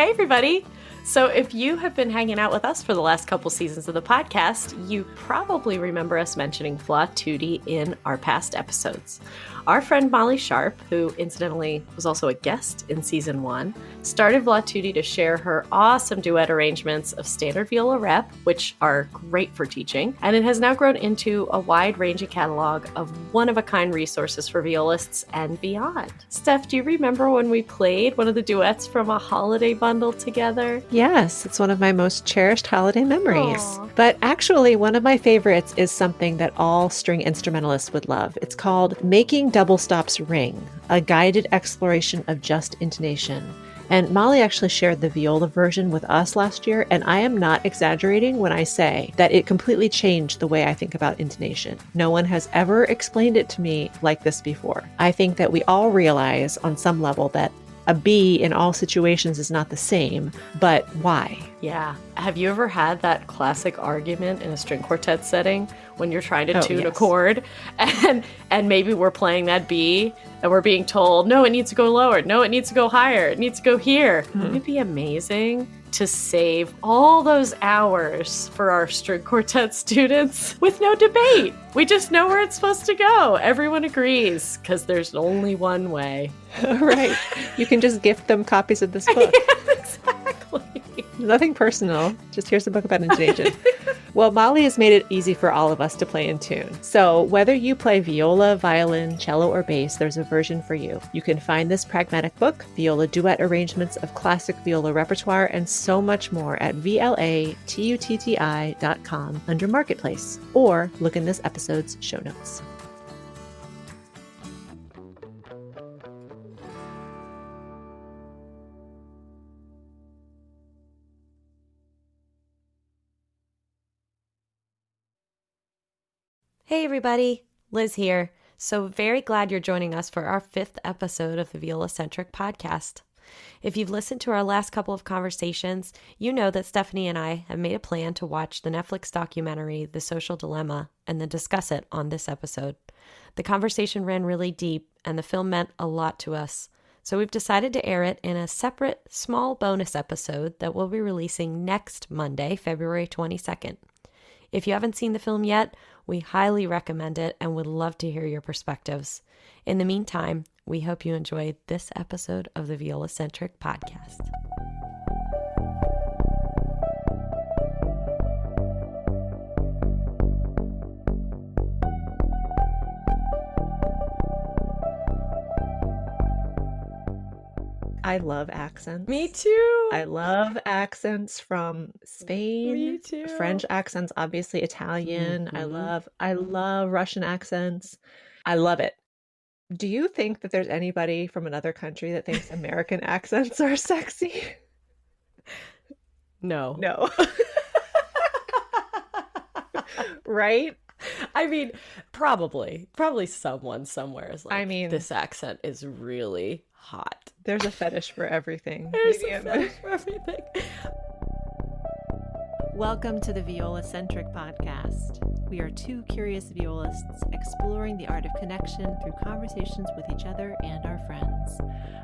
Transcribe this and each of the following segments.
Hey, everybody. So if you have been hanging out with us for the last couple seasons of the podcast, you probably remember us mentioning Flaututi in our past episodes. Our friend Molly Sharp, who incidentally was also a guest in season 1, started Flaututi to share her awesome duet arrangements of standard viola rep, which are great for teaching, and it has now grown into a wide-ranging catalog of one-of-a-kind resources for violists and beyond. Steph, do you remember when we played one of the duets from a holiday bundle together? Yes, it's one of my most cherished holiday memories. Aww. But actually, one of my favorites is something that all string instrumentalists would love. It's called Making Double Stops Ring, a guided exploration of just intonation. And Molly actually shared the viola version with us last year, and I am not exaggerating when I say that it completely changed the way I think about intonation. No one has ever explained it to me like this before. I think that we all realize on some level that a B in all situations is not the same, but why? Yeah. Have you ever had that classic argument in a string quartet setting when you're trying to tune a chord and maybe we're playing that B and we're being told, no, it needs to go lower. No, it needs to go higher. It needs to go here. Wouldn't it be amazing to save all those hours for our string quartet students with no debate? We just know where it's supposed to go. Everyone agrees because there's only one way. Right. You can just gift them copies of this book. Yeah, exactly. Nothing personal. Just here's a book about intonation. Well, Molly has made it easy for all of us to play in tune. So whether you play viola, violin, cello, or bass, there's a version for you. You can find this pragmatic book, viola duet arrangements of classic viola repertoire, and so much more at vlatutti.com under Marketplace, or look in this episode's show notes. Hey everybody, Liz here. So very glad you're joining us for our 5th episode of the Viola-Centric podcast. If you've listened to our last couple of conversations, you know that Stephanie and I have made a plan to watch the Netflix documentary The Social Dilemma and then discuss it on this episode. The conversation ran really deep and the film meant a lot to us. So we've decided to air it in a separate small bonus episode that we'll be releasing next Monday, February 22nd. If you haven't seen the film yet, we highly recommend it and would love to hear your perspectives. In the meantime, we hope you enjoyed this episode of the Viola-Centric podcast. I love accents. Me too. I love accents from Spain. Me too. French accents, obviously Italian. Mm-hmm. I love Russian accents. I love it. Do you think that there's anybody from another country that thinks American accents are sexy? No. Right? I mean, probably someone somewhere is like, this accent is really hot. There's a fetish for everything. There's a fetish for everything. Welcome to the Viola-Centric podcast. We are two curious violists exploring the art of connection through conversations with each other and our friends.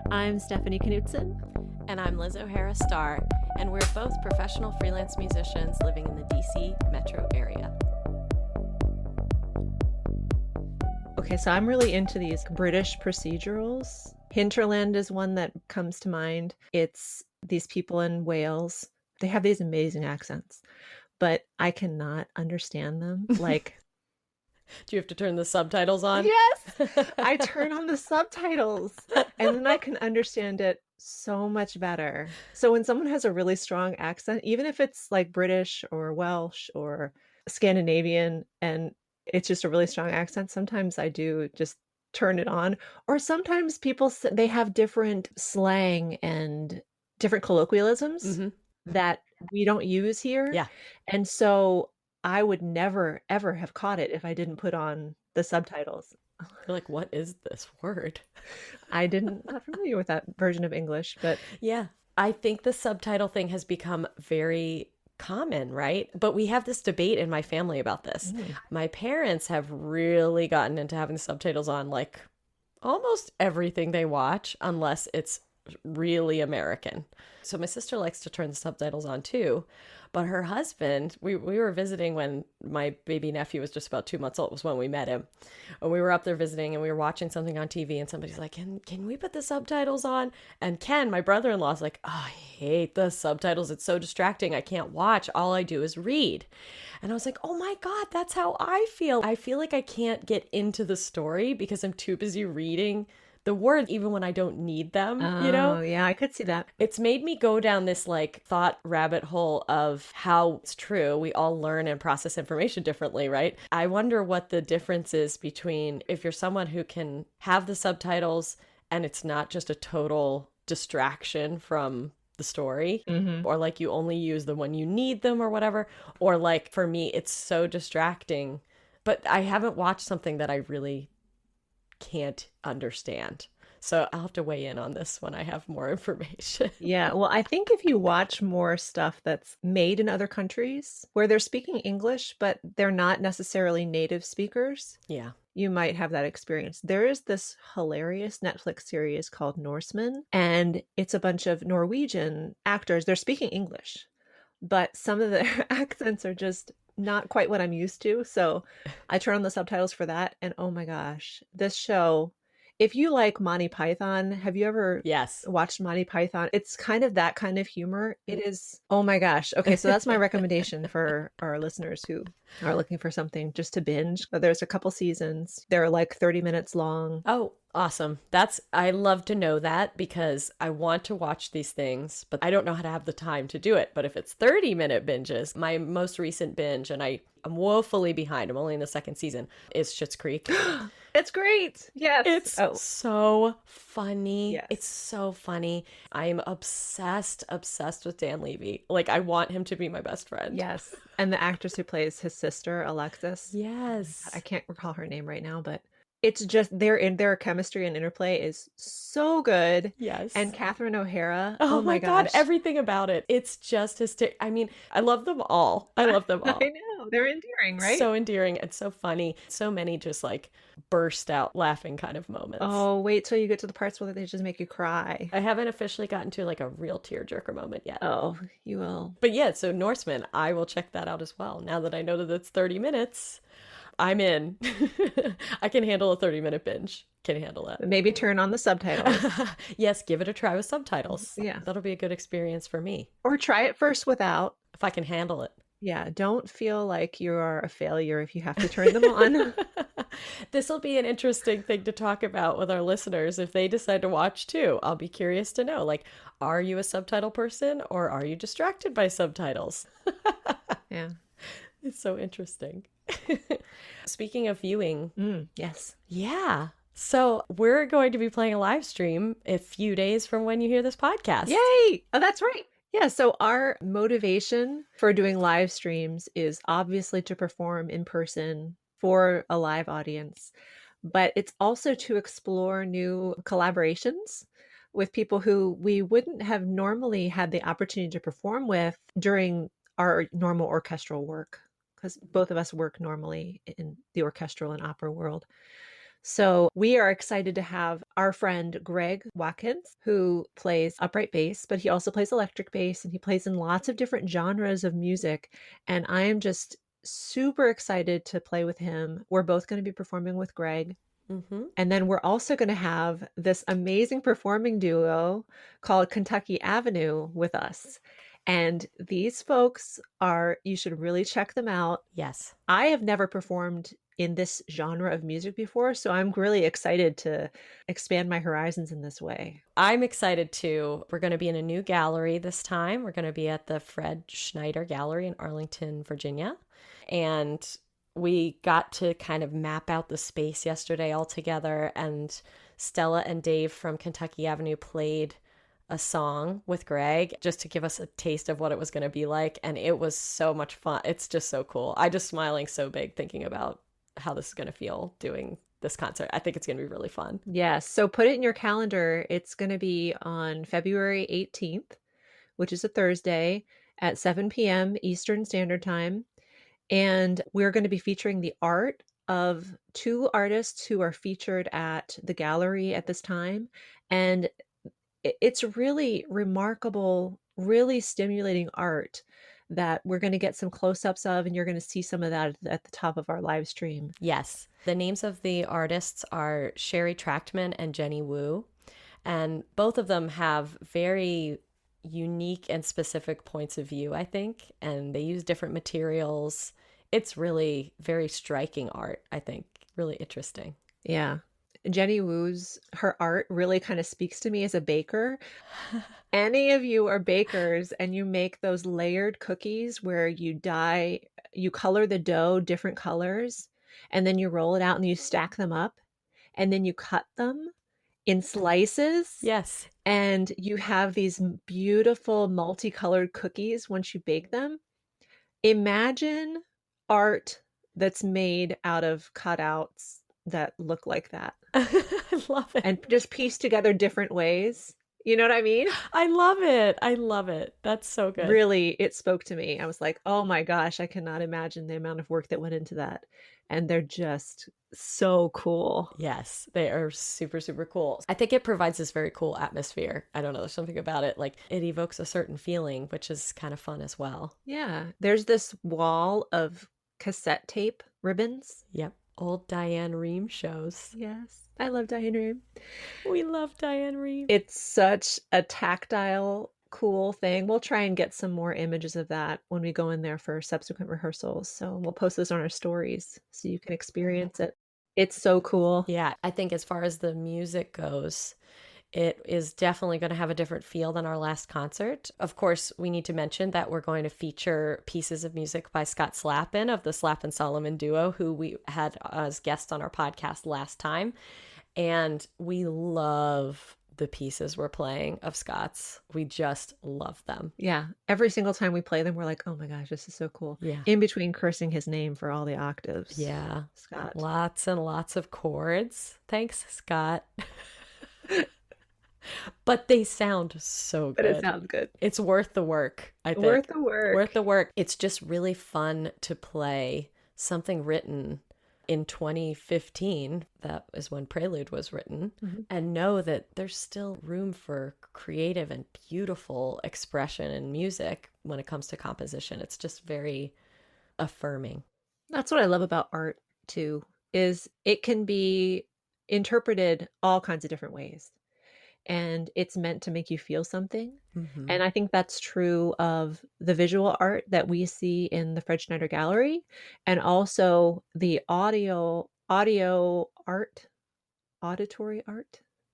I'm Stephanie Knutson. And I'm Liz O'Hara Starr, and we're both professional freelance musicians living in the DC metro area. Okay, so I'm really into these British procedurals. Hinterland is one that comes to mind. It's these people in Wales. They have these amazing accents, but I cannot understand them. Like, do you have to turn the subtitles on? Yes, I turn on the subtitles and then I can understand it so much better. So when someone has a really strong accent, even if it's like British or Welsh or Scandinavian, and it's just a really strong accent, sometimes I do just turn it on. Or sometimes people, they have different slang and different colloquialisms that we don't use here. Yeah. And so I would never, ever have caught it if I didn't put on the subtitles. You're like, what is this word? Not familiar with that version of English, but yeah, I think the subtitle thing has become very common, right? But we have this debate in my family about this. My parents have really gotten into having subtitles on like almost everything they watch, unless it's really American. So my sister likes to turn the subtitles on too. But her husband, we were visiting when my baby nephew was just about 2 months old, was when we met him. And we were up there visiting and we were watching something on TV and somebody's like, can we put the subtitles on? And Ken, my brother-in-law, is like, oh, I hate the subtitles. It's so distracting. I can't watch. All I do is read. And I was like, oh my God, that's how I feel. I feel like I can't get into the story because I'm too busy reading the words, even when I don't need them, you know? Oh, yeah, I could see that. It's made me go down this like thought rabbit hole of how it's true. We all learn and process information differently, right? I wonder what the difference is between if you're someone who can have the subtitles and it's not just a total distraction from the story, or like you only use them when you need them or whatever, or like for me, it's so distracting. But I haven't watched something that I really can't understand. So I'll have to weigh in on this when I have more information. Yeah, well, I think if you watch more stuff that's made in other countries where they're speaking English, but they're not necessarily native speakers, Yeah. you might have that experience. There is this hilarious Netflix series called Norseman, and it's a bunch of Norwegian actors. They're speaking English, but some of their accents are just not quite what I'm used to. So I turn on the subtitles for that, and oh my gosh, this show. If you like Monty Python, have you ever Yes. watched Monty Python? It's kind of that kind of humor. It is, oh my gosh. Okay, so that's my recommendation for our listeners who are looking for something just to binge. There's a couple seasons. They're like 30 minutes long. Oh, awesome. I love to know that because I want to watch these things, but I don't know how to have the time to do it. But if it's 30-minute binges, my most recent binge, and I'm woefully behind, I'm only in the second season, is Schitt's Creek. It's great. Yes. It's so funny. Yes. It's so funny. I'm obsessed with Dan Levy. Like, I want him to be my best friend. Yes. And the actress who plays his sister, Alexis. Yes. I can't recall her name right now, but it's just their chemistry and interplay is so good. Yes. And Catherine O'Hara. Oh my God, gosh. everything about it. It's just hysterical. I mean, I love them all. I love them all. I know. They're endearing, right? So endearing and so funny. So many just like burst out laughing kind of moments. Oh, wait till you get to the parts where they just make you cry. I haven't officially gotten to like a real tearjerker moment yet. Oh, you will. But yeah, so Norseman, I will check that out as well. Now that I know that it's 30 minutes, I'm in. I can handle a 30-minute binge. Can handle that. Maybe turn on the subtitles. Yes, give it a try with subtitles. Yeah. That'll be a good experience for me. Or try it first without. If I can handle it. Yeah, don't feel like you are a failure if you have to turn them on. This will be an interesting thing to talk about with our listeners if they decide to watch too. I'll be curious to know, like, are you a subtitle person or are you distracted by subtitles? Yeah. It's so interesting. Speaking of viewing. Yes. Yeah. So we're going to be playing a live stream a few days from when you hear this podcast. Yay! Oh, that's right. Yeah, so our motivation for doing live streams is obviously to perform in person for a live audience, but it's also to explore new collaborations with people who we wouldn't have normally had the opportunity to perform with during our normal orchestral work, because both of us work normally in the orchestral and opera world. So we are excited to have our friend Greg Watkins, who plays upright bass, but he also plays electric bass and he plays in lots of different genres of music. And I am just super excited to play with him. We're both going to be performing with Greg. Mm-hmm. And then we're also going to have this amazing performing duo called Kentucky Avenue with us. And these folks you should really check them out. Yes. I have never performed in this genre of music before, so I'm really excited to expand my horizons in this way. I'm excited too. We're going to be in a new gallery this time. We're going to be at the Fred Schneider Gallery in Arlington, Virginia. And we got to kind of map out the space yesterday all together. And Stella and Dave from Kentucky Avenue played a song with Greg just to give us a taste of what it was going to be like. And it was so much fun. It's just so cool. I just smiling so big thinking about how this is going to feel doing this concert. I think it's going to be really fun. Yes. So put it in your calendar. It's going to be on February 18th, which is a Thursday at 7 p.m. Eastern Standard Time. And we're going to be featuring the art of two artists who are featured at the gallery at this time. And it's really remarkable, really stimulating art that we're going to get some close-ups of, and you're going to see some of that at the top of our live stream. Yes. The names of the artists are Sherry Trachtman and Jenny Wu. And both of them have very unique and specific points of view, I think. And they use different materials. It's really very striking art, I think. Really interesting. Yeah. Jenny Wu's, her art really kind of speaks to me as a baker. Any of you are bakers and you make those layered cookies where you color the dough different colors, and then you roll it out and you stack them up, and then you cut them in slices. Yes. And you have these beautiful multicolored cookies once you bake them. Imagine art that's made out of cutouts that look like that. I love it. And just piece together different ways. You know what I mean? I love it. I love it. That's so good. Really, it spoke to me. I was like, oh my gosh, I cannot imagine the amount of work that went into that. And they're just so cool. Yes, they are super, super cool. I think it provides this very cool atmosphere. I don't know, there's something about it. Like it evokes a certain feeling, which is kind of fun as well. Yeah. There's this wall of cassette tape ribbons. Yep. Old Diane Rehm shows. Yes. I love Diane Rehm. We love Diane Rehm. It's such a tactile, cool thing. We'll try and get some more images of that when we go in there for subsequent rehearsals. So we'll post those on our stories so you can experience it. It's so cool. Yeah. I think as far as the music goes, it is definitely going to have a different feel than our last concert. Of course, we need to mention that we're going to feature pieces of music by Scott Slappin of the Slappin Solomon Duo, who we had as guests on our podcast last time. And we love the pieces we're playing of Scott's. We just love them. Yeah. Every single time we play them, we're like, oh my gosh, this is so cool. Yeah. In between cursing his name for all the octaves. Yeah. Scott. Lots and lots of chords. Thanks, Scott. But they sound so good. But it sounds good. It's worth the work, I think. Worth the work. Worth the work. It's just really fun to play something written in 2015. That is when Prelude was written. Mm-hmm. And know that there's still room for creative and beautiful expression in music when it comes to composition. It's just very affirming. That's what I love about art, too, is it can be interpreted all kinds of different ways. And it's meant to make you feel something. Mm-hmm. And I think that's true of the visual art that we see in the Fred Schneider Gallery, and also the auditory art,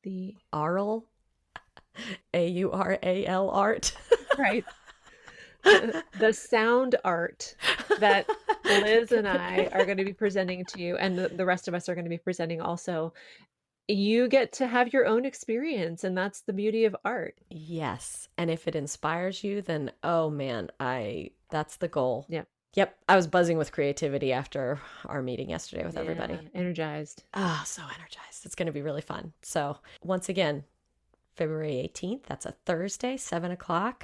the aural, AURAL art. Right. The sound art that Liz and I are going to be presenting to you, and the rest of us are going to be presenting also. You get to have your own experience, and that's the beauty of art. Yes. And if it inspires you, then, oh man, that's the goal. Yep. Yep. I was buzzing with creativity after our meeting yesterday with everybody. Energized. So energized. It's going to be really fun. So once again, February 18th, that's a Thursday, 7:00.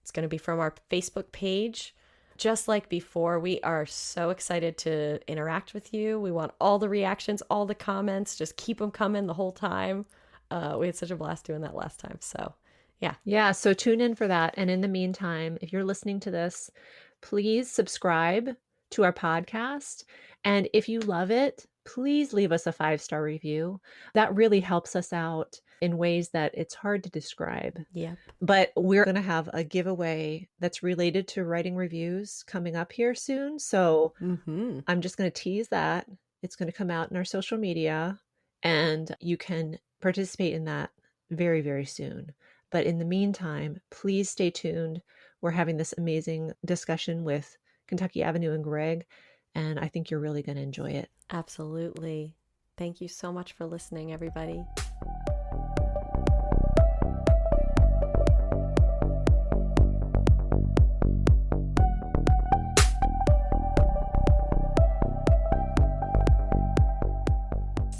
It's going to be from our Facebook page. Just like before, we are so excited to interact with you. We want all the reactions, all the comments. Just keep them coming the whole time. We had such a blast doing that last time. So, yeah. Yeah, so tune in for that. And in the meantime, if you're listening to this, please subscribe to our podcast. And if you love it, please leave us a 5-star review. That really helps us out in ways that it's hard to describe. Yep. But we're going to have a giveaway that's related to writing reviews coming up here soon. So I'm just going to tease that. It's going to come out in our social media, and you can participate in that very, very soon. But in the meantime, please stay tuned. We're having this amazing discussion with Kentucky Avenue and Greg, and I think you're really going to enjoy it. Absolutely. Thank you so much for listening, everybody.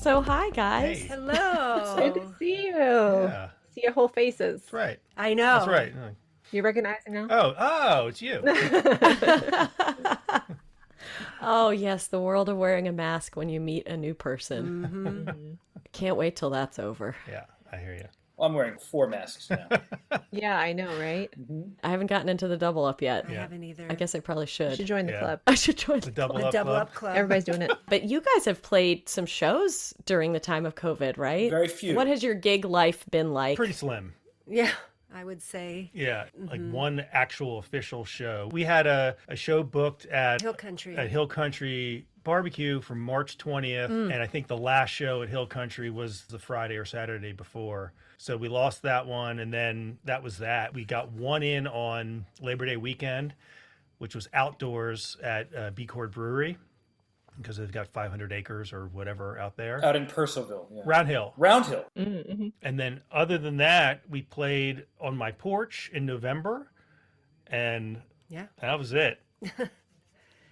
So hi, guys. Hey. Hello. Good to see you. Yeah. See your whole faces. That's right. I know. That's right. You recognizing now? Oh, it's you. Oh, yes. The world of wearing a mask when you meet a new person. Can't wait till that's over. Yeah, I hear you. Well, I'm wearing 4 masks now. Yeah, I know, right? I haven't gotten into the double up yet. I haven't either. I guess I probably You should. should join the Yeah. club. I should join The double up Double club. up club. Everybody's doing it. But you guys have played some shows during the time of COVID, right? Very few. What has your gig life been like? Pretty slim. Yeah, I would say Yeah, like one actual official show. We had a show booked at Hill Country. Hill Country Barbecue for March 20th, and I think the last show at Hill Country was the Friday or Saturday before. So we lost that one, and then that was that. We got one in on Labor Day weekend, which was outdoors at B Chord Brewery, because they've got 500 acres or whatever out there. Out in Purcellville. Yeah. Round Hill. Round Hill. And then other than that, we played on my porch in November, and Yeah. that was it.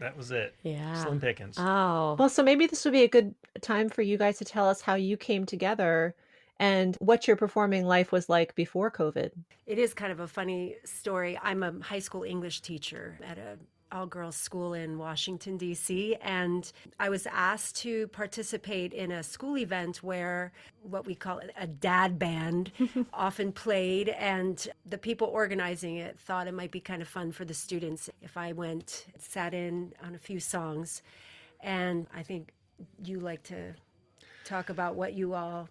That was it. Yeah. Slim pickings. Oh. Well, so maybe this would be a good time for you guys to tell us how you came together and what your performing life was like before COVID. It is kind of a funny story. I'm a high school English teacher at a all-girls school in Washington, D.C., and I was asked to participate in a school event where what we call a dad band often played, and the people organizing it thought it might be kind of fun for the students if I sat in on a few songs. And I think you like to talk about what you all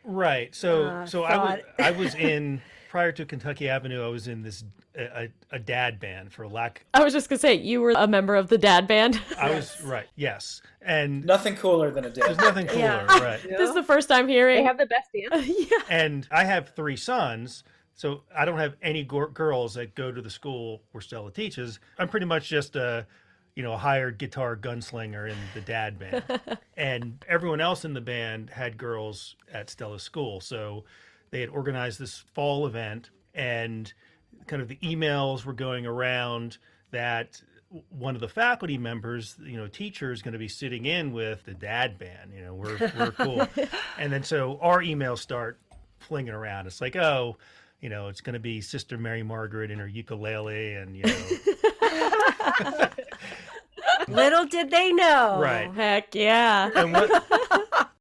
Right. So thought. I was in, prior to Kentucky Avenue, I was in this a dad band for lack. I was just going to say, you were a member of the dad band. I was right. Yes. And Nothing cooler than a there's dad. nothing cooler. Yeah. Right. This is the first time hearing. the best dance. And I have 3 sons, so I don't have any girls that go to the school where Stella teaches. I'm pretty much just a hired guitar gunslinger in the dad band. And everyone else in the band had girls at Stella's school. So they had organized this fall event, and kind of the emails were going around that one of the faculty members, teacher, is going to be sitting in with the dad band. We're cool. And then so our emails start flinging around. It's like, oh, it's going to be Sister Mary Margaret and her ukulele, and little did they know. right. Heck yeah. And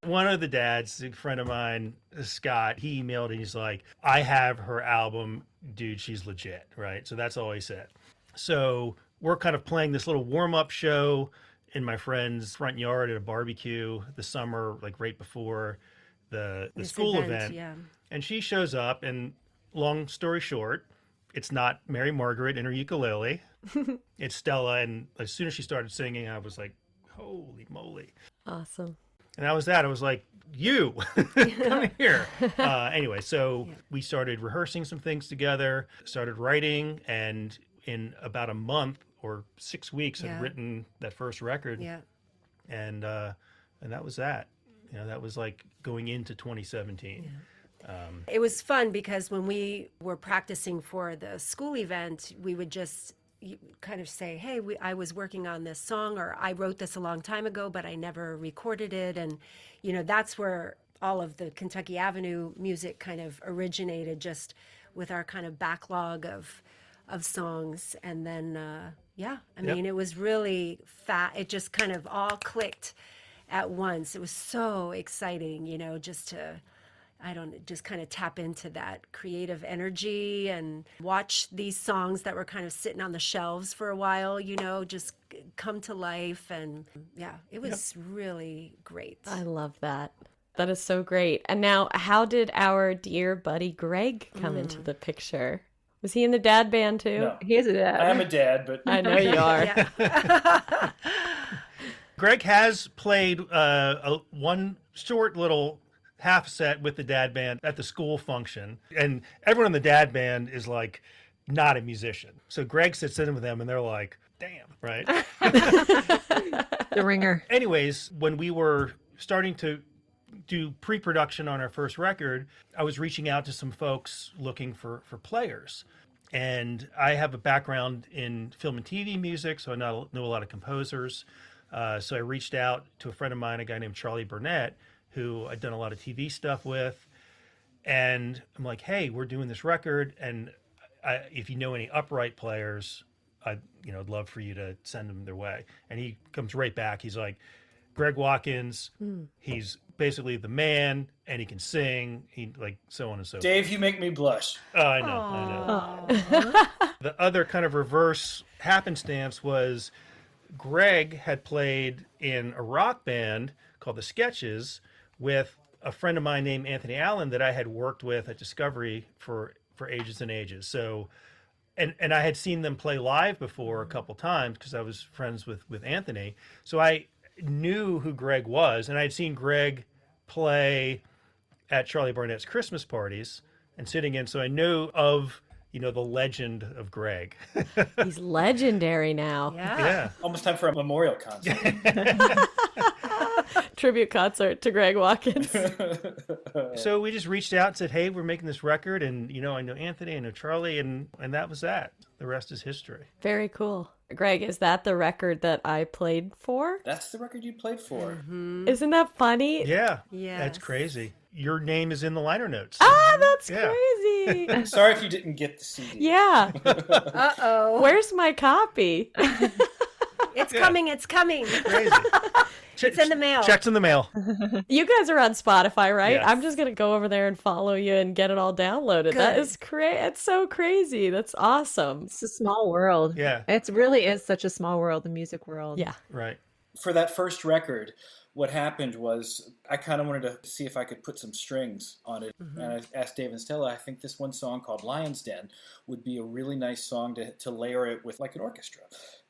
one of the dads, a friend of mine, Scott, he emailed and he's like, I have her album, dude, she's legit, right? So that's all he said. So we're kind of playing this little warm-up show in my friend's front yard at a barbecue this summer, like right before the This school event. Yeah. And she shows up, and long story short, it's not Mary Margaret and her ukulele. It's Stella. And as soon as she started singing, I was like, holy moly. Awesome. And that was that. I was like, you, come here. Anyway, so we started rehearsing some things together, started writing, and in about a month or 6 weeks, Yeah. had written that first record. Yeah. And that was that. That was like going into 2017. It was fun because when we were practicing for the school event, we would just kind of say, hey, I was working on this song, or I wrote this a long time ago, but I never recorded it. And, that's where all of the Kentucky Avenue music kind of originated, just with our kind of backlog of songs. And then, mean, it was really it just kind of all clicked at once. It was so exciting, just to just kind of tap into that creative energy and watch these songs that were kind of sitting on the shelves for a while, just come to life. And yeah, it was really great. I love that. That is so great. And now, how did our dear buddy Greg come into the picture? Was he in the dad band too? No. He is a dad. I am a dad, but I know you are. Yeah. Greg has played one short little half set with the dad band at the school function, and everyone in the dad band is like not a musician. So Greg sits in with them, and they're like, "Damn, right?" The ringer. Anyways, when we were starting to do pre-production on our first record, I was reaching out to some folks looking for players. And I have a background in film and TV music, so I know a lot of composers. So I reached out to a friend of mine, a guy named Charlie Burnett, who I'd done a lot of TV stuff with. And I'm like, hey, we're doing this record, and if you know any upright players, I'd love for you to send them their way. And he comes right back. He's like, Greg Watkins, he's basically the man, and he can sing, he like so on and so forth. Dave, you make me blush. Oh, I know. The other kind of reverse happenstance was Greg had played in a rock band called the Sketches with a friend of mine named Anthony Allen that I had worked with at Discovery for ages and ages. So, and I had seen them play live before a couple times because I was friends with Anthony. So I knew who Greg was, and I had seen Greg play at Charlie Barnett's Christmas parties and sitting in. So I knew of, the legend of Greg. He's legendary now. Yeah. Almost time for a memorial concert. Tribute concert to Greg Watkins. So we just reached out and said, hey, we're making this record. And, I know Anthony, I know Charlie, and that was that. The rest is history. Very cool. Greg, is that the record that I played for? That's the record you played for. Isn't that funny? Yeah. Yes. That's crazy. Your name is in the liner notes. Ah, that's Yeah. crazy. Sorry if you didn't get the CD. Yeah. Uh-oh. Where's my copy? It's coming. It's coming. Crazy. It's in the mail. Check's in the mail. You guys are on Spotify, right? Yes. I'm just going to go over there and follow you and get it all downloaded. That Good. is It's so crazy. That's awesome. It's a small world. Yeah. It really is such a small world, the music world. Yeah. Right. For that first record, what happened was I kind of wanted to see if I could put some strings on it. And I asked Dave and Stella, I think this one song called Lion's Den would be a really nice song to layer it with like an orchestra.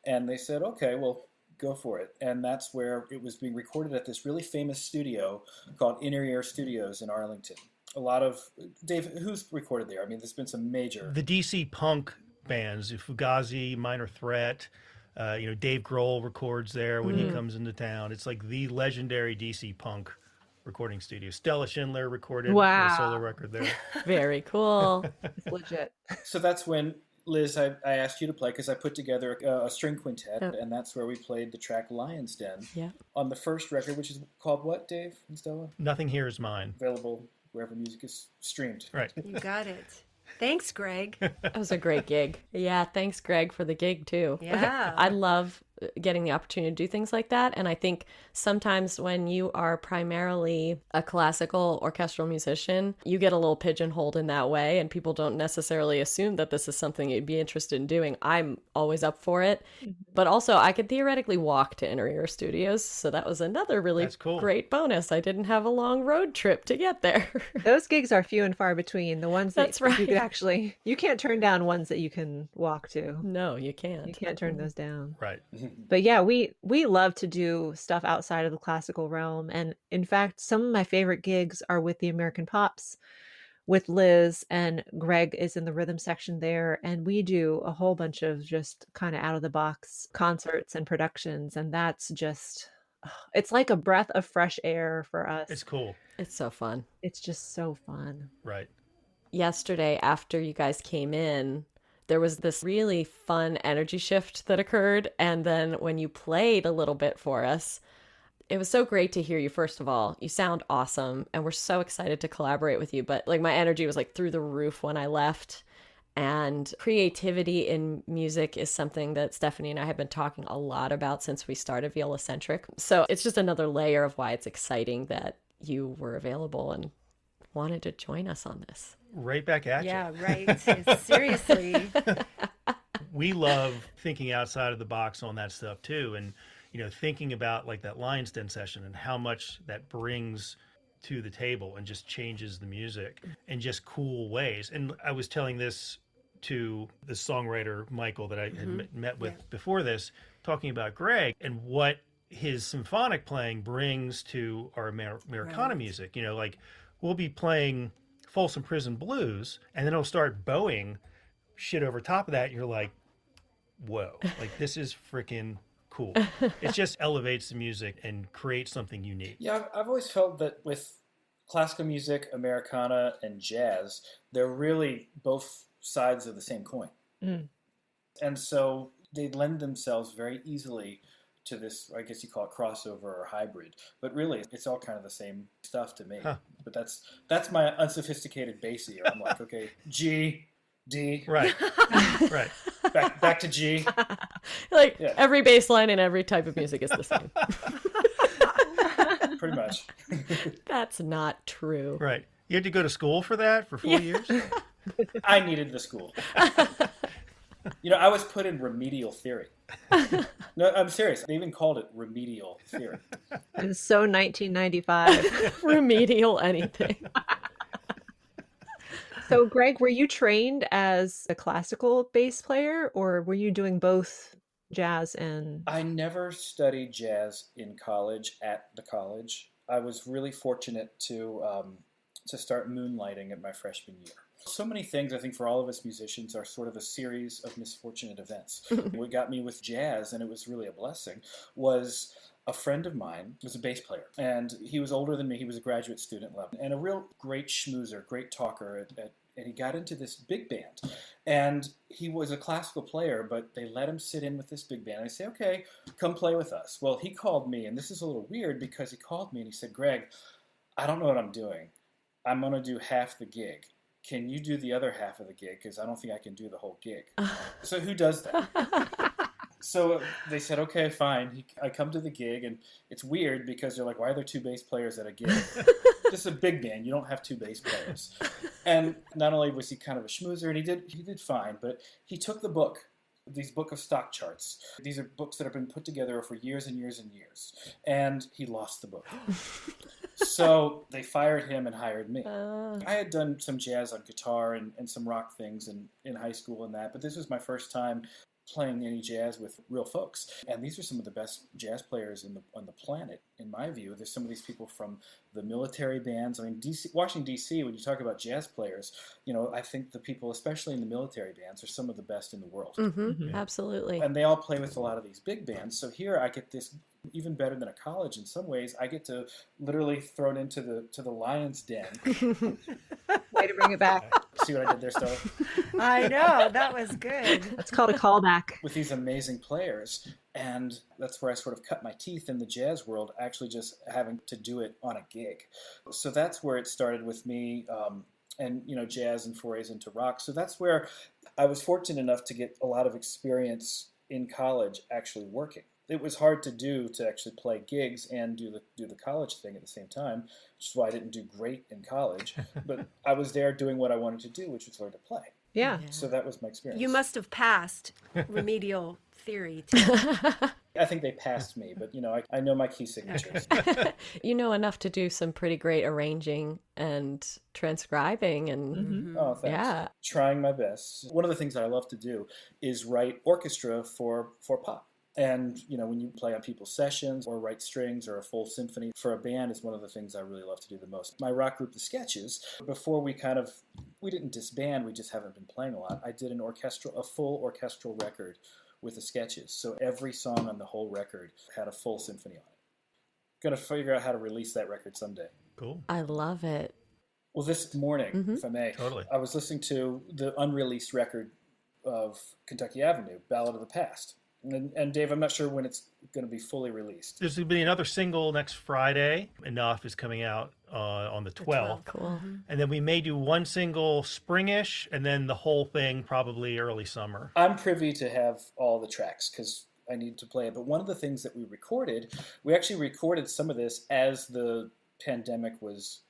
And they said, okay, well, go for it. And that's where it was being recorded at this really famous studio called Inner Ear Studios in Arlington. A lot of, Dave, who's recorded there? I mean, there's been some major. The DC punk bands, Fugazi, Minor Threat, Dave Grohl records there when he comes into town. It's like the legendary DC punk recording studio. Stella Schindler recorded a solo record there. Very cool. It's legit. So that's when, Liz, I asked you to play because I put together a string quintet, Yep. and that's where we played the track Lion's Den Yeah. on the first record, which is called what, Dave and Stella? Nothing Here Is Mine. Available wherever music is streamed. Right. You got it. Thanks, Greg. That was a great gig. Yeah. Thanks, Greg, for the gig, too. Yeah. I love getting the opportunity to do things like that. And I think sometimes when you are primarily a classical orchestral musician, you get a little pigeonholed in that way, and people don't necessarily assume that this is something you'd be interested in doing. I'm always up for it. But also, I could theoretically walk to Inner Ear Studios. So that was another really That's cool. great bonus. I didn't have a long road trip to get there. Those gigs are few and far between. The ones that That's right. you could actually, you can't turn down ones that you can walk to. No, you can't. You can't turn those down. Right. But yeah, we love to do stuff outside of the classical realm. And in fact, some of my favorite gigs are with the American Pops with Liz, and Greg is in the rhythm section there. And we do a whole bunch of just kind of out of the box concerts and productions. And that's just, it's like a breath of fresh air for us. It's cool. It's so fun. It's just so fun. Right. Yesterday, after you guys came in, there was this really fun energy shift that occurred. And then when you played a little bit for us, it was so great to hear you. First of all, you sound awesome, and we're so excited to collaborate with you. But like, my energy was like through the roof when I left. And creativity in music is something that Stephanie and I have been talking a lot about since we started Viola Centric. So it's just another layer of why it's exciting that you were available and wanted to join us on this. Right back at Yeah, you. right. Seriously. We love thinking outside of the box on that stuff too. And, thinking about like that Lion's Den session and how much that brings to the table and just changes the music in just cool ways. And I was telling this to the songwriter, Michael, that I had met with before this, talking about Greg and what his symphonic playing brings to our Americana music. Like we'll be playing Folsom Prison Blues, and then it'll start bowing shit over top of that. And you're like, whoa, like this is freaking cool. It just elevates the music and creates something unique. Yeah, I've always felt that with classical music, Americana, and jazz, they're really both sides of the same coin. And so they lend themselves very easily to this, I guess you call it crossover or hybrid. But really, it's all kind of the same stuff to me. Huh. But that's my unsophisticated bass ear. I'm like, okay, G, D, Right. Right. back to G. Like Yeah. every bass line in every type of music is the same. pretty much. That's not true. Right. You had to go to school for that for 4 years? I needed the school. I was put in remedial theory. No, I'm serious. They even called it remedial theory. It's so 1995. Remedial anything. So, Greg, were you trained as a classical bass player, or were you doing both jazz and... I never studied jazz in college at the college. I was really fortunate to start moonlighting at my freshman year. So many things, I think, for all of us musicians are sort of a series of misfortunate events. What got me with jazz, and it was really a blessing, was a friend of mine was a bass player. And he was older than me. He was a graduate student level. And a real great schmoozer, great talker. And he got into this big band. And he was a classical player, but they let him sit in with this big band. And I say, okay, come play with us. Well, he called me, and this is a little weird because he called me and he said, Greg, I don't know what I'm doing. I'm going to do half the gig. Can you do the other half of the gig? Because I don't think I can do the whole gig. So who does that? So they said, okay, fine. I come to the gig, and it's weird because they're like, why are there two bass players at a gig? This is a big band. You don't have two bass players. And not only was he kind of a schmoozer, and he did fine, but he took the book, these book of stock charts. These are books that have been put together for years and years and years. And he lost the book. So they fired him and hired me. I had done some jazz on guitar and some rock things in high school and that, but this was my first time playing any jazz with real folks. And these are some of the best jazz players on the planet, in my view. There's some of these people from the military bands. I mean, Washington, D.C., when you talk about jazz players, I think the people, especially in the military bands, are some of the best in the world. Mm-hmm. Absolutely. And they all play with a lot of these big bands. So here I get this, even better than a college in some ways, I get to literally thrown into the lion's den. Way to bring it back. See what I did there, Stella? I know, that was good. That's called a callback. With these amazing players. And that's where I sort of cut my teeth in the jazz world, actually just having to do it on a gig. So that's where it started with me, and jazz and forays into rock. So that's where I was fortunate enough to get a lot of experience in college actually working. It was hard to actually play gigs and do the college thing at the same time, which is why I didn't do great in college. But I was there doing what I wanted to do, which was learn to play. Yeah. So that was my experience. You must have passed remedial theory too. I think they passed me, but I know my key signatures. You know enough to do some pretty great arranging and transcribing and Oh, thanks. Yeah. Trying my best. One of the things that I love to do is write orchestra for pop. And, when you play on people's sessions or write strings or a full symphony for a band is one of the things I really love to do the most. My rock group, The Sketches, before we didn't disband, we just haven't been playing a lot. I did a full orchestral record with The Sketches. So every song on the whole record had a full symphony on it. Going to figure out how to release that record someday. Cool. I love it. Well, this morning, if I may, Totally. I was listening to the unreleased record of Kentucky Avenue, Ballad of the Past. And Dave, I'm not sure when it's going to be fully released. There's going to be another single next Friday. Enough is coming out on the 12th. Cool. And then we may do one single springish, and then the whole thing probably early summer. I'm privy to have all the tracks because I need to play it. But one of the things that we actually recorded some of this as the pandemic was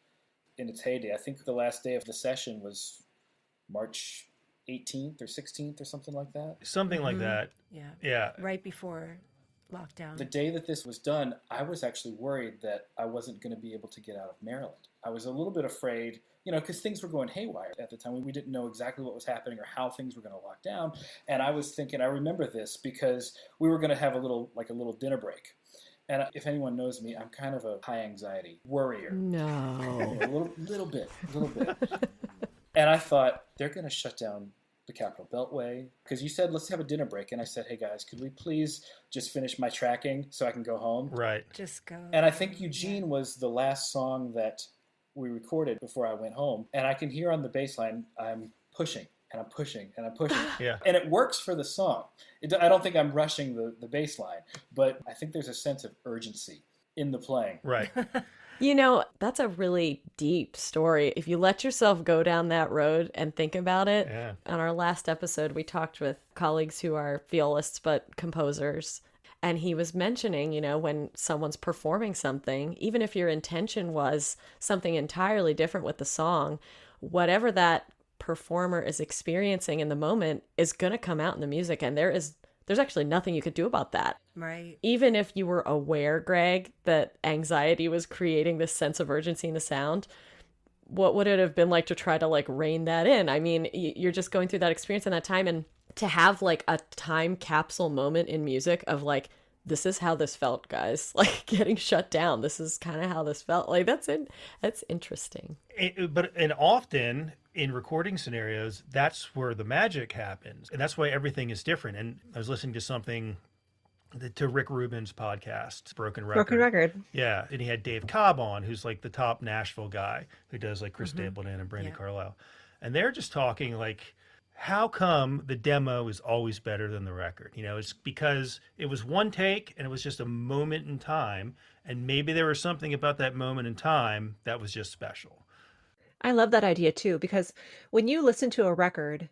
in its heyday. I think the last day of the session was March 18th or 16th or something like that. Something like that. Yeah. Yeah. Right before lockdown. The day that this was done, I was actually worried that I wasn't going to be able to get out of Maryland. I was a little bit afraid, because things were going haywire at the time. We didn't know exactly what was happening or how things were going to lock down. And I was thinking, I remember this because we were going to have a little dinner break. And if anyone knows me, I'm kind of a high anxiety worrier. No. A little bit. And I thought, they're going to shut down the Capitol Beltway. Because you said, let's have a dinner break. And I said, hey, guys, could we please just finish my tracking so I can go home? Right. Just go. And I think Eugene was the last song that we recorded before I went home. And I can hear on the bass line, I'm pushing, and I'm pushing, and I'm pushing. Yeah. And it works for the song. I don't think I'm rushing the bass line. But I think there's a sense of urgency in the playing. Right. That's a really deep story. If you let yourself go down that road and think about it, Yeah. on our last episode, we talked with colleagues who are violists but composers. And he was mentioning, when someone's performing something, even if your intention was something entirely different with the song, whatever that performer is experiencing in the moment is going to come out in the music. And there's actually nothing you could do about that. Right. Even if you were aware, Greg, that anxiety was creating this sense of urgency in the sound, what would it have been like to try to like rein that in? I mean, you're just going through that experience in that time, and to have like a time capsule moment in music of like, this is how this felt, guys, like getting shut down. This is kind of how this felt. Like that's interesting. And often in recording scenarios, that's where the magic happens. And that's why everything is different. And I was listening to something to Rick Rubin's podcast, Broken Record. Broken Record. Yeah. And he had Dave Cobb on, who's like the top Nashville guy who does like Chris Stapleton and Brandi Carlile. And they're just talking like, how come the demo is always better than the record? It's because it was one take and it was just a moment in time. And maybe there was something about that moment in time that was just special. I love that idea too, because when you listen to a record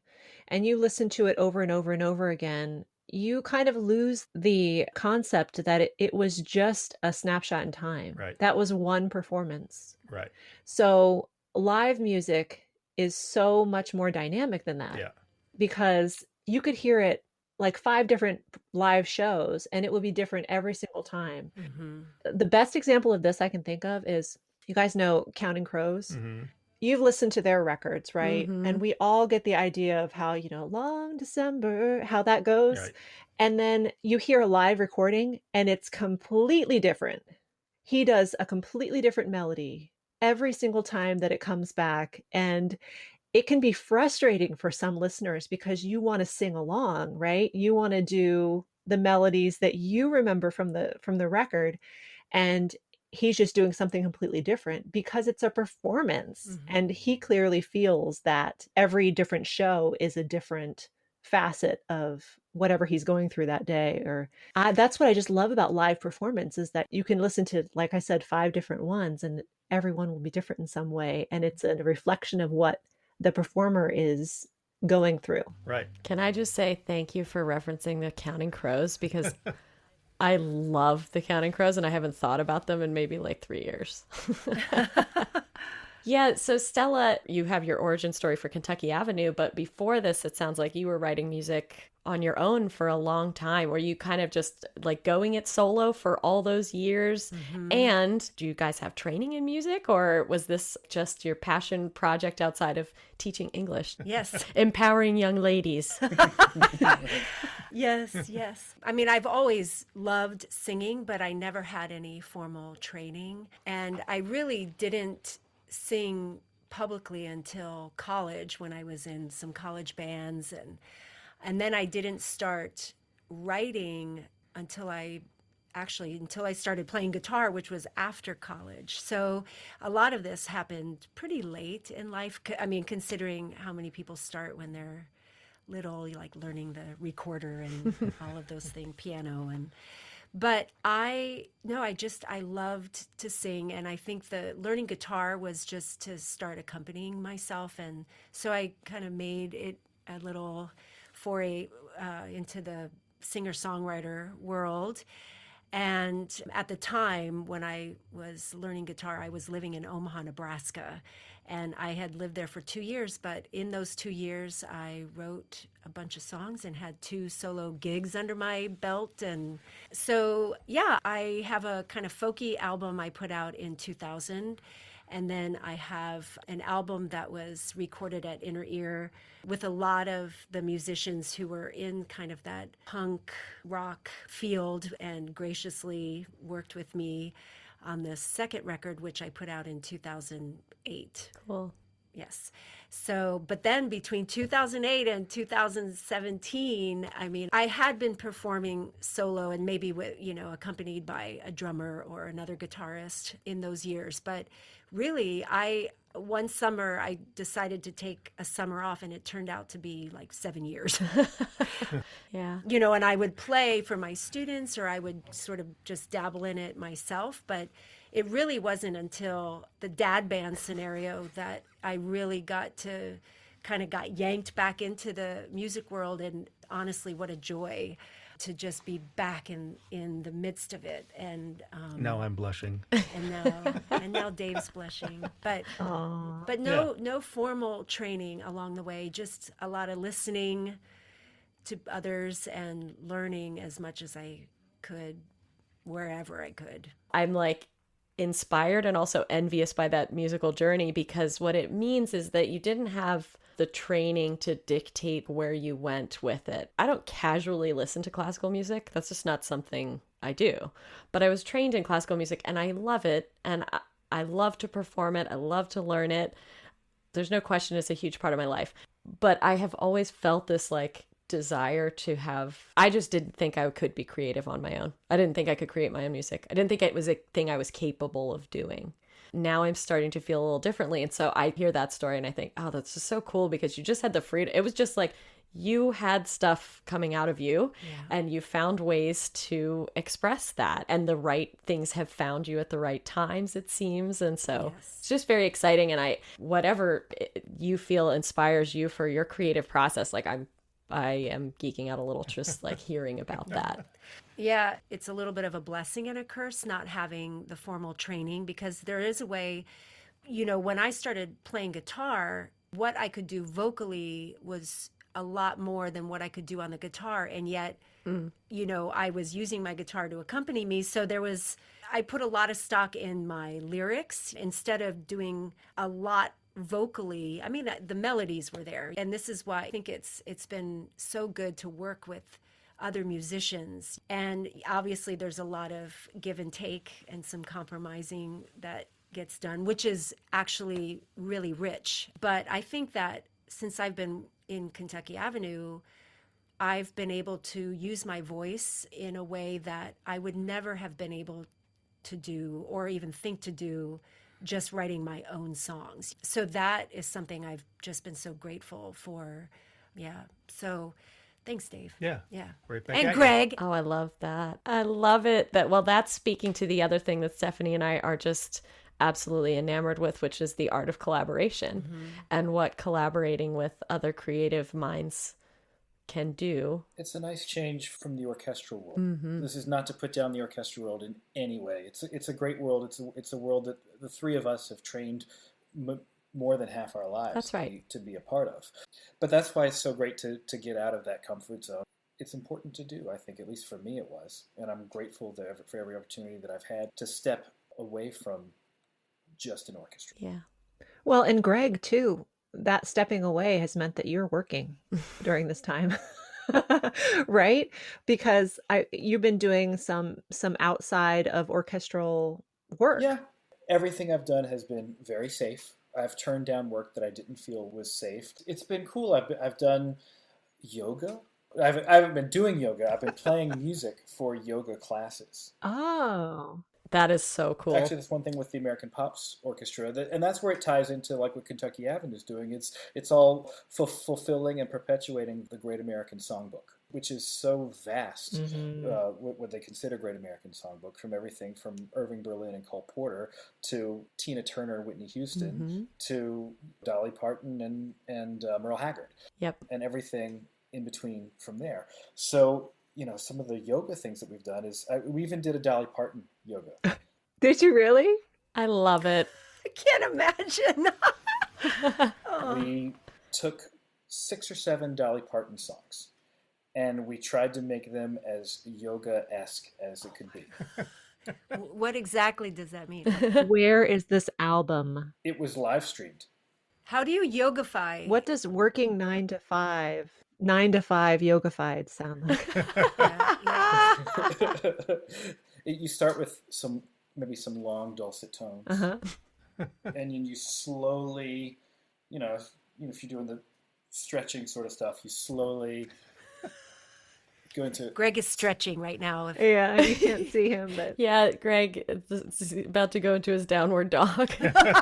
and you listen to it over and over and over again, you kind of lose the concept that it was just a snapshot in time. Right. That was one performance. Right. So live music is so much more dynamic than that. Yeah. Because you could hear it like 5 different live shows and it would be different every single time. The best example of this I can think of is, you guys know Counting Crows? You've listened to their records, right? And we all get the idea of how, Long December, how that goes. Right. And then you hear a live recording and it's completely different. He does a completely different melody every single time that it comes back. And it can be frustrating for some listeners because you want to sing along, right? You want to do the melodies that you remember from the record. And he's just doing something completely different because it's a performance. And he clearly feels that every different show is a different facet of whatever he's going through that day. Or that's what I just love about live performance, is that you can listen to, like I said, 5 different ones and everyone will be different in some way. And it's a reflection of what the performer is going through. Right. Can I just say thank you for referencing the Counting Crows, because I love the Counting Crows and I haven't thought about them in maybe like 3 years. Yeah, so Stella, you have your origin story for Kentucky Avenue, but before this, it sounds like you were writing music on your own for a long time. Were you kind of just like going it solo for all those years? And do you guys have training in music, or was this just your passion project outside of teaching English? Yes. Empowering young ladies. Yes. I mean, I've always loved singing, but I never had any formal training. And I really didn't sing publicly until college, when I was in some college bands, and then I didn't start writing until I started playing guitar, which was after college. So a lot of this happened pretty late in life. I mean, considering how many people start when they're little, like learning the recorder and all of those things, piano but I loved to sing, and I think the learning guitar was just to start accompanying myself, and so I kind of made it a little foray into the singer-songwriter world. And at the time when I was learning guitar, I was living in Omaha, Nebraska, and I had lived there for 2 years. But in those 2 years, I wrote a bunch of songs and had 2 solo gigs under my belt. And so, yeah, I have a kind of folky album I put out in 2000. And then I have an album that was recorded at Inner Ear with a lot of the musicians who were in kind of that punk rock field and graciously worked with me on this second record, which I put out in 2008. Cool. Yes. So, but then between 2008 and 2017, I mean, I had been performing solo and maybe with, accompanied by a drummer or another guitarist in those years. But really, one summer I decided to take a summer off, and it turned out to be like 7 years. Yeah. And I would play for my students, or I would sort of just dabble in it myself. But it really wasn't until the dad band scenario that I really got yanked back into the music world. And honestly, what a joy to just be back in the midst of it. And Now I'm blushing. and now Dave's blushing. But no formal training along the way, just a lot of listening to others and learning as much as I could wherever I could. I'm like inspired and also envious by that musical journey, because what it means is that you didn't have the training to dictate where you went with it. I don't casually listen to classical music. That's just not something I do. But I was trained in classical music and I love it. And I love to perform it. I love to learn it. There's no question it's a huge part of my life. But I have always felt this like desire to have, I just didn't think I could be creative on my own. I didn't think I could create my own music. I didn't think it was a thing I was capable of doing. Now I'm starting to feel a little differently. And so I hear that story and I think, oh, that's just so cool, because you just had the freedom. It was just like you had stuff coming out of you and you found ways to express that. And the right things have found you at the right times, it seems. And so it's just very exciting. And whatever you feel inspires you for your creative process, like I am geeking out a little just like hearing about that. Yeah, it's a little bit of a blessing and a curse not having the formal training, because there is a way, when I started playing guitar, what I could do vocally was a lot more than what I could do on the guitar. And yet, I was using my guitar to accompany me. So I put a lot of stock in my lyrics instead of doing a lot vocally. I mean, the melodies were there. And this is why I think it's been so good to work with other musicians. And obviously there's a lot of give and take and some compromising that gets done, which is actually really rich. But I think that since I've been in Kentucky Avenue, I've been able to use my voice in a way that I would never have been able to do or even think to do just writing my own songs. So that is something I've just been so grateful for. Yeah. So thanks, Dave. Yeah. Right back and at Greg. Oh, I love that. I love it. That's speaking to the other thing that Stephanie and I are just absolutely enamored with, which is the art of collaboration and what collaborating with other creative minds can do. It's a nice change from the orchestral world. This is not to put down the orchestral world in any way. It's a great world. It's a world that the three of us have trained more than half our lives. That's right. to be a part of. But that's why it's so great to get out of that comfort zone. It's important to do, I think, at least for me it was. And I'm grateful for every opportunity that I've had to step away from just an orchestra. Yeah. Well, and Greg, too, that stepping away has meant that you're working during this time, right? Because you've been doing some outside of orchestral work. Yeah. Everything I've done has been very safe. I've turned down work that I didn't feel was safe. It's been cool. I've done yoga. I haven't been doing yoga. I've been playing music for yoga classes. Oh. That is so cool. Actually, that's one thing with the American Pops Orchestra, and that's where it ties into like what Kentucky Avenue is doing. It's all fulfilling and perpetuating the Great American Songbook, which is so vast. What they consider Great American Songbook, from everything from Irving Berlin and Cole Porter to Tina Turner and Whitney Houston to Dolly Parton and Merle Haggard. Yep. And everything in between from there. So, some of the yoga things that we've done is we even did a Dolly Parton yoga. Did you really? I love it. I can't imagine. We took 6 or 7 Dolly Parton songs and we tried to make them as yoga-esque as it could be. What exactly does that mean? Where is this album? It was live streamed. How do you yogify? What does working 9 to 5 yogified sound like? You start with maybe some long dulcet tones, and you slowly, if you're doing the stretching sort of stuff, you slowly go into. Greg is stretching right now. Yeah, you can't see him, but yeah, Greg is about to go into his downward dog. Yeah.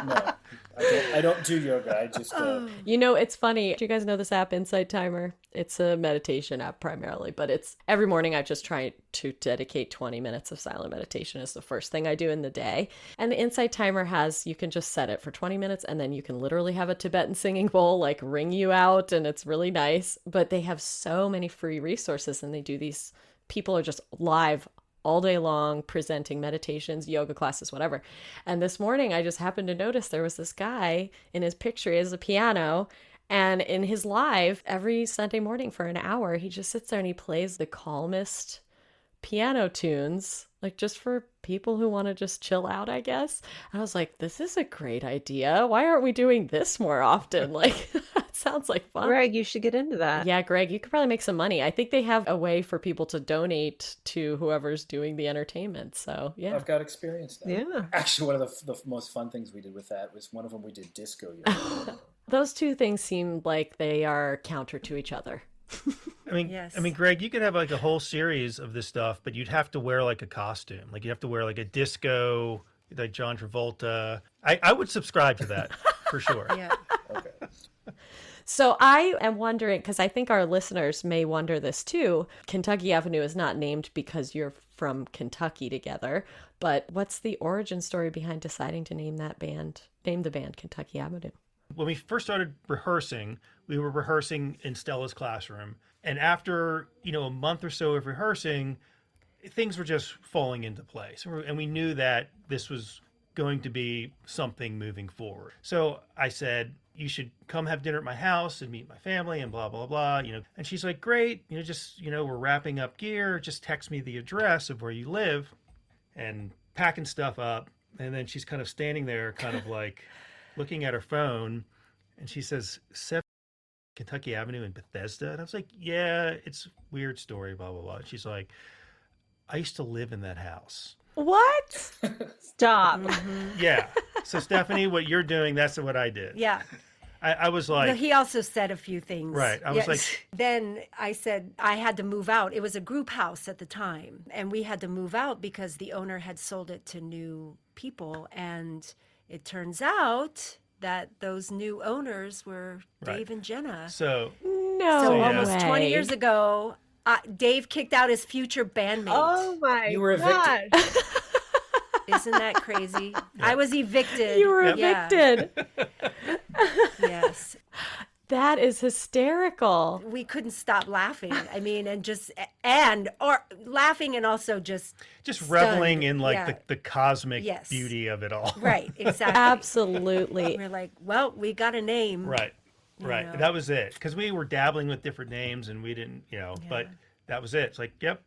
No, I don't do yoga. I just You know, it's funny. Do you guys know this app, Insight Timer? It's a meditation app primarily, but it's every morning I just try to dedicate 20 minutes of silent meditation as the first thing I do in the day. And the Insight Timer has, you can just set it for 20 minutes and then you can literally have a Tibetan singing bowl like ring you out, and it's really nice. But they have so many free resources, and they do these, people are just live all day long presenting meditations, yoga classes, whatever. And this morning I just happened to notice there was this guy in his picture. He has a piano, and in his live every Sunday morning for an hour, he just sits there and he plays the calmest piano tunes, like just for people who want to just chill out, I guess. And I was like, this is a great idea. Why aren't we doing this more often? Like, that sounds like fun. Greg, you should get into that. Yeah, Greg, you could probably make some money. I think they have a way for people to donate to whoever's doing the entertainment. So, yeah. I've got experience now. Yeah. Actually, one of the most fun things we did with that was one of them we did disco yoga. Those two things seem like they are counter to each other. Yes. I mean, Greg, you could have like a whole series of this stuff, but you'd have to wear like a costume. Like you'd have to wear like a disco, like John Travolta. I would subscribe to that for sure. Yeah. Okay. So I am wondering, because I think our listeners may wonder this too. Kentucky Avenue is not named because you're from Kentucky together, but what's the origin story behind deciding to name the band Kentucky Avenue? When we first started rehearsing, we were rehearsing in Stella's classroom. And after, a month or so of rehearsing, things were just falling into place. And we knew that this was going to be something moving forward. So I said, you should come have dinner at my house and meet my family and blah, blah, blah, And she's like, great, we're wrapping up gear. Just text me the address of where you live, and packing stuff up. And then she's kind of standing there kind of like looking at her phone, and she says, 7 Kentucky Avenue in Bethesda. And I was like, yeah, it's a weird story, blah, blah, blah. And she's like, I used to live in that house. What? Stop. Yeah. So Stephanie, what you're doing, that's what I did. Yeah. I was like, No, he also said a few things. Right. I was like, then I said I had to move out. It was a group house at the time, and we had to move out because the owner had sold it to new people. And it turns out that those new owners were Right. Dave and Jenna. so No So yeah. almost 20 way. years ago, Dave kicked out his future bandmate. Oh my You were God. evicted. Isn't that crazy? I was evicted. You were Yeah. evicted. Yes. That is hysterical. We couldn't stop laughing. I mean, or laughing and also just reveling stunned. in like Yeah. the cosmic Yes. beauty of it all. Right, exactly. Absolutely. We're like, well, we got a name. Right. Right. know. That was it. Because we were dabbling with different names and we didn't, but that was it. It's like, yep,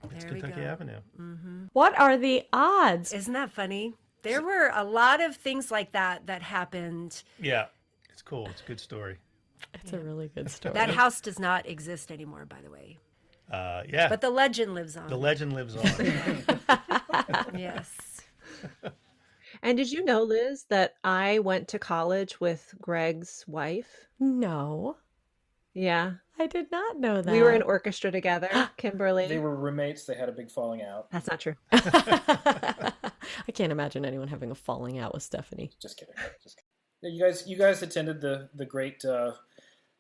it's There we Kentucky go. Avenue. What are the odds? Isn't that funny? There were a lot of things like that happened. Yeah. It's cool. It's a good story. It's a really good story. That house does not exist anymore, by the way. Yeah. But the legend lives on. the legend lives on. Yes. And did you know, Liz, that I went to college with Greg's wife? No, Yeah. I did not know that. We were in orchestra together, Kimberly. They were roommates. They had a big falling out. That's not true. I can't imagine anyone having a falling out with Stephanie. Just kidding. Just kidding. Yeah, you guys attended the great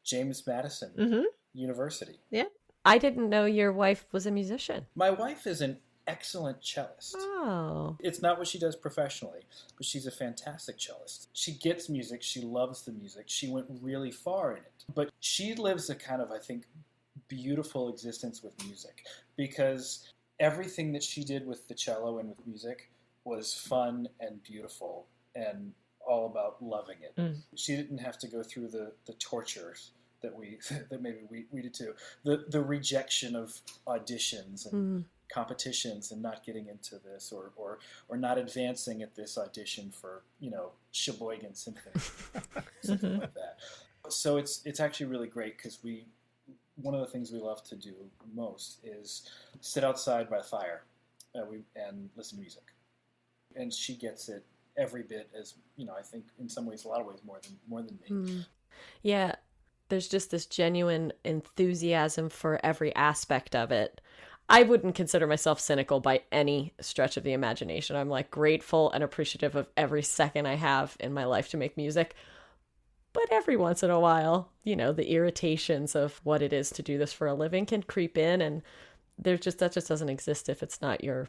James Madison University. Yeah. I didn't know your wife was a musician. My wife is an excellent cellist. Oh. It's not what she does professionally, but she's a fantastic cellist. She gets music. She loves the music. She went really far in it. But she lives a kind of, I think, beautiful existence with music, because everything that she did with the cello and with music was fun and beautiful and all about loving it. She didn't have to go through the tortures that maybe we did too. The rejection of auditions and competitions and not getting into this or not advancing at this audition for Sheboygan Symphony, something like that. So it's actually really great because one of the things we love to do most is sit outside by the fire and listen to music, and she gets it every bit as I think in some ways, a lot of ways more than me. Yeah, there's just this genuine enthusiasm for every aspect of it. I wouldn't consider myself cynical by any stretch of the imagination. I'm like grateful and appreciative of every second I have in my life to make music. But every once in a while, the irritations of what it is to do this for a living can creep in, and that just doesn't exist if it's not your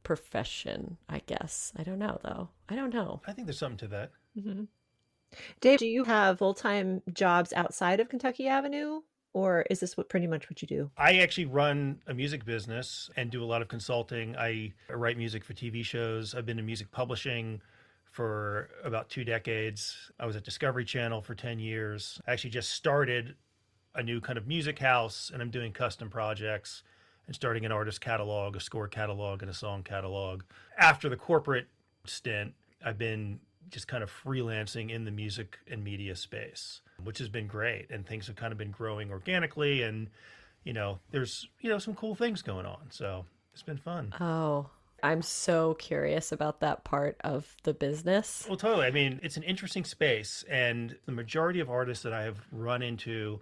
profession, I guess. I don't know, though. I don't know. I think there's something to that. Mm-hmm. Dave, do you have full-time jobs outside of Kentucky Avenue, or is this pretty much what you do? I actually run a music business and do a lot of consulting. I write music for TV shows. I've been in music publishing for about 2 decades. I was at Discovery Channel for 10 years. I actually just started a new kind of music house, and I'm doing custom projects and starting an artist catalog, a score catalog, and a song catalog. After the corporate stint, I've been just kind of freelancing in the music and media space, which has been great. And things have kind of been growing organically, and, there's, some cool things going on. So it's been fun. Oh, I'm so curious about that part of the business. Well, totally. I mean, it's an interesting space, and the majority of artists that I have run into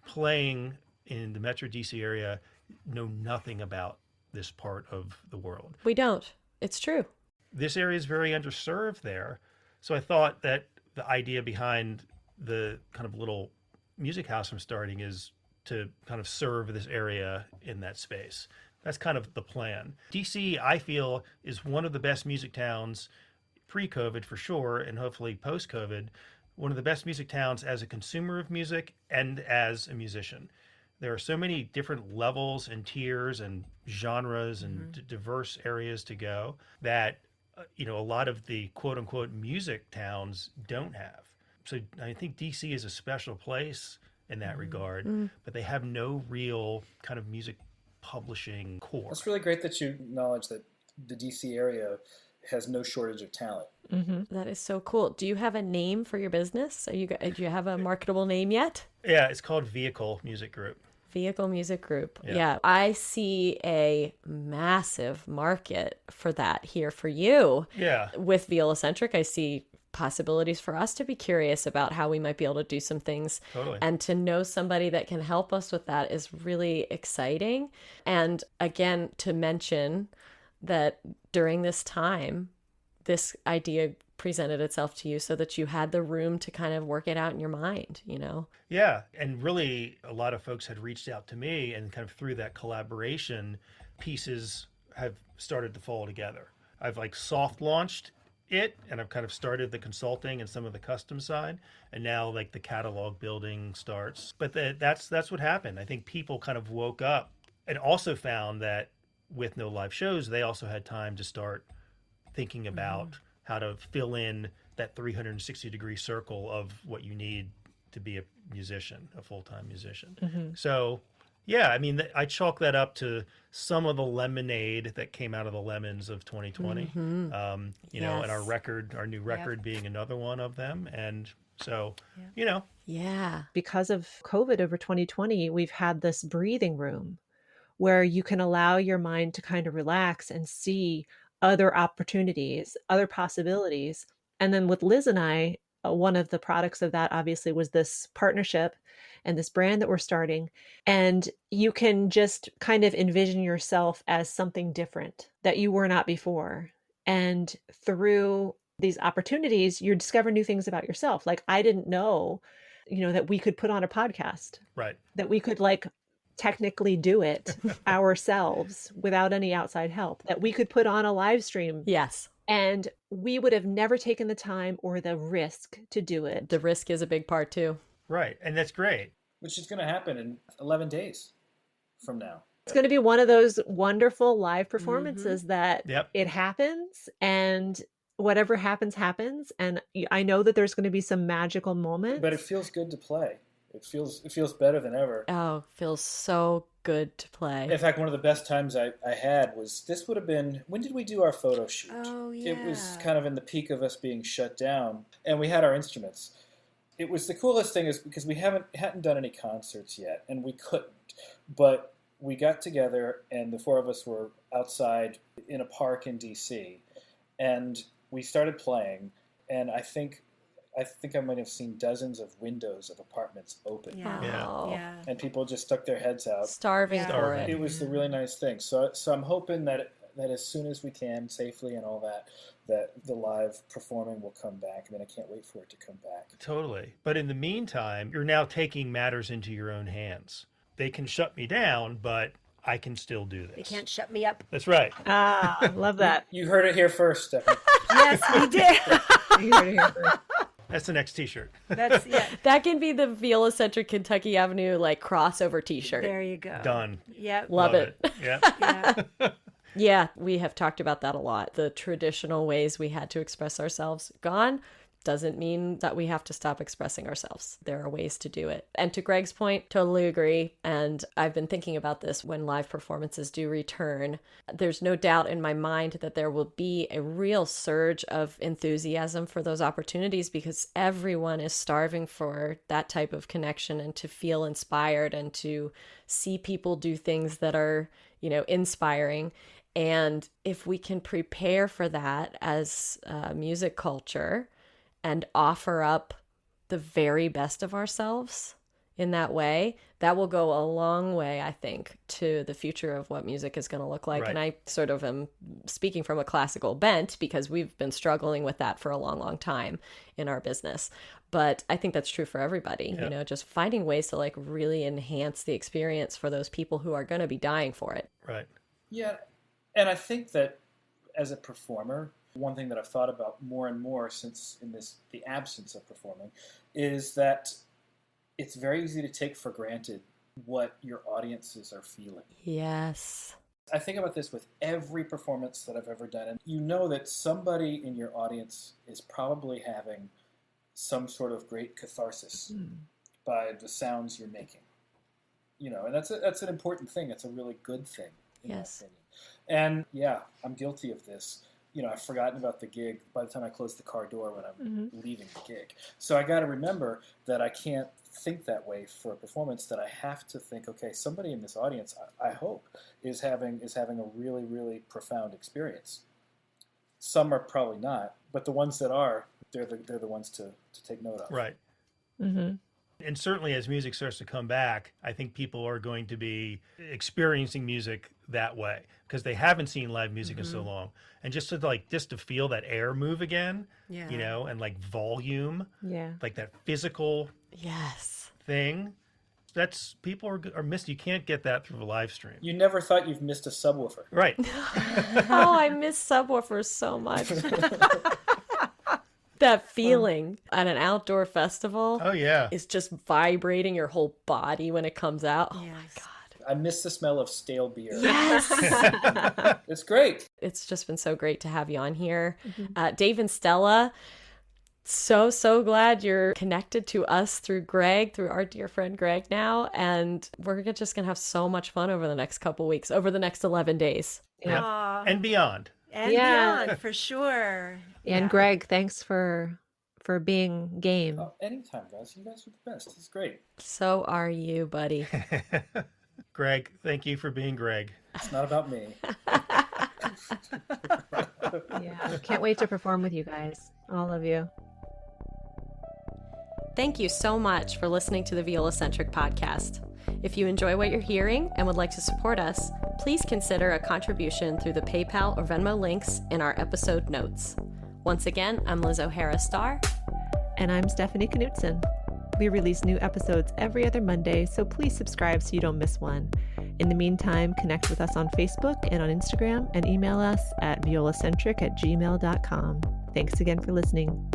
playing in the Metro DC area know nothing about this part of the world. We don't. It's true. This area is very underserved there. So I thought that the idea behind the kind of little music house I'm starting is to kind of serve this area in that space. That's kind of the plan. DC, I feel, is one of the best music towns pre-COVID for sure, and hopefully post-COVID, one of the best music towns as a consumer of music and as a musician. There are so many different levels and tiers and genres and diverse areas to go that, a lot of the quote-unquote music towns don't have. So I think DC is a special place in that regard, but they have no real kind of music publishing core. It's really great that you acknowledge that the DC area has no shortage of talent. Mm-hmm. That is so cool. Do you have a name for your business? Do you have a marketable name yet? Yeah, it's called Vehicle Music Group. Vehicle Music Group. Yeah. Yeah. I see a massive market for that here for you. Yeah. With Viola-centric, I see possibilities for us to be curious about how we might be able to do some things. Totally. And to know somebody that can help us with that is really exciting. And again, to mention that during this time, this idea presented itself to you so that you had the room to kind of work it out in your mind, Yeah. And really, a lot of folks had reached out to me, and kind of through that collaboration, pieces have started to fall together. I've soft launched it, and I've kind of started the consulting and some of the custom side, and now the catalog building starts. But that's what happened. I think people kind of woke up and also found that with no live shows, they also had time to start thinking about how to fill in that 360-degree circle of what you need to be a musician, a full-time musician. So, yeah, I mean, I chalk that up to some of the lemonade that came out of the lemons of 2020. And our new record being another one of them. And so, Yeah. Because of COVID over 2020, we've had this breathing room where you can allow your mind to kind of relax and see other opportunities, other possibilities. And then with Liz and I, one of the products of that obviously was this partnership and this brand that we're starting. And you can just kind of envision yourself as something different that you were not before. And through these opportunities, you discover new things about yourself. I didn't know, that we could put on a podcast, right. that we could technically do it ourselves without any outside help, that we could put on a live stream. Yes. And we would have never taken the time or the risk to do it. The risk is a big part too. Right. And that's great. Which is going to happen in 11 days from now. It's going to be one of those wonderful live performances that Yep. it happens, and whatever happens, happens. And I know that there's going to be some magical moments. But it feels good to play. It feels better than ever. Oh, feels so good to play. In fact, one of the best times I had was, this would have been, when did we do our photo shoot? Oh, yeah. It was kind of in the peak of us being shut down, and we had our instruments. It was the coolest thing is because we hadn't done any concerts yet, and we couldn't. But we got together, and the four of us were outside in a park in D.C., and we started playing, and I think I think I might have seen dozens of windows of apartments open. Yeah. Yeah. Yeah. And people just stuck their heads out. Starving Yeah. for Starving. it. It was a really nice thing. So I'm hoping that as soon as we can, safely and all that the live performing will come back. I mean, I can't wait for it to come back. Totally. But in the meantime, you're now taking matters into your own hands. They can shut me down, but I can still do this. They can't shut me up. That's right. Ah, love that. You heard it here first, Stephanie. Yes, we did. You heard it here first. That's the next T-shirt. That's yeah. That can be the Viola-centric Kentucky Avenue like crossover T-shirt. There you go. Done. Yep. Love it. Yeah. Yeah. Yeah, we have talked about that a lot. The traditional ways we had to express ourselves gone doesn't mean that we have to stop expressing ourselves. There are ways to do it. And to Greg's point, totally agree. And I've been thinking about this when live performances do return. There's no doubt in my mind that there will be a real surge of enthusiasm for those opportunities because everyone is starving for that type of connection and to feel inspired and to see people do things that are, inspiring. And if we can prepare for that as music culture and offer up the very best of ourselves in that way, that will go a long way, I think, to the future of what music is going to look like. Right. And I sort of am speaking from a classical bent because we've been struggling with that for a long, long time in our business. But I think that's true for everybody, just finding ways to like really enhance the experience for those people who are going to be dying for it. Right. Yeah, and I think that as a performer, one thing that I've thought about more and more since the absence of performing is that it's very easy to take for granted what your audiences are feeling. Yes. I think about this with every performance that I've ever done, and you know that somebody in your audience is probably having some sort of great catharsis by the sounds you're making. And that's an important thing. It's a really good thing, in my Yes. opinion. And yeah, I'm guilty of this. I've forgotten about the gig by the time I close the car door when I'm leaving the gig. So I got to remember that I can't think that way for a performance, that I have to think, okay, somebody in this audience, I hope, is having a really, really profound experience. Some are probably not, but the ones that are, they're the ones to take note of. Right. Mm-hmm. And certainly as music starts to come back, I think people are going to be experiencing music that way because they haven't seen live music in so long. And just to feel that air move again, Yeah. and like volume, Yeah. like that physical Yes. thing, that's people are missed. You can't get that through a live stream. You never thought you've missed a subwoofer. Right. Oh, I miss subwoofers so much. That feeling at an outdoor festival Oh yeah. is just vibrating your whole body when it comes out. Oh my Yes. God. I miss the smell of stale beer. Yes. It's great. It's just been so great to have you on here. Dave and Stella, so glad you're connected to us through our dear friend Greg now. And we're just going to have so much fun over the next couple weeks, over the next 11 days. Yeah. Aw, And beyond. and Yeah. beyond, for sure. And Yeah. Greg, thanks for being game. Oh, anytime, guys. You guys are the best. It's great. So are you, buddy. Greg, thank you for being Greg. It's not about me. Yeah. Can't wait to perform with you guys. All of you. Thank you so much for listening to the Viola-centric podcast. If you enjoy what you're hearing and would like to support us, please consider a contribution through the PayPal or Venmo links in our episode notes. Once again, I'm Liz O'Hara Starr. And I'm Stephanie Knutson. We release new episodes every other Monday, so please subscribe so you don't miss one. In the meantime, connect with us on Facebook and on Instagram and email us at violacentric@gmail.com. Thanks again for listening.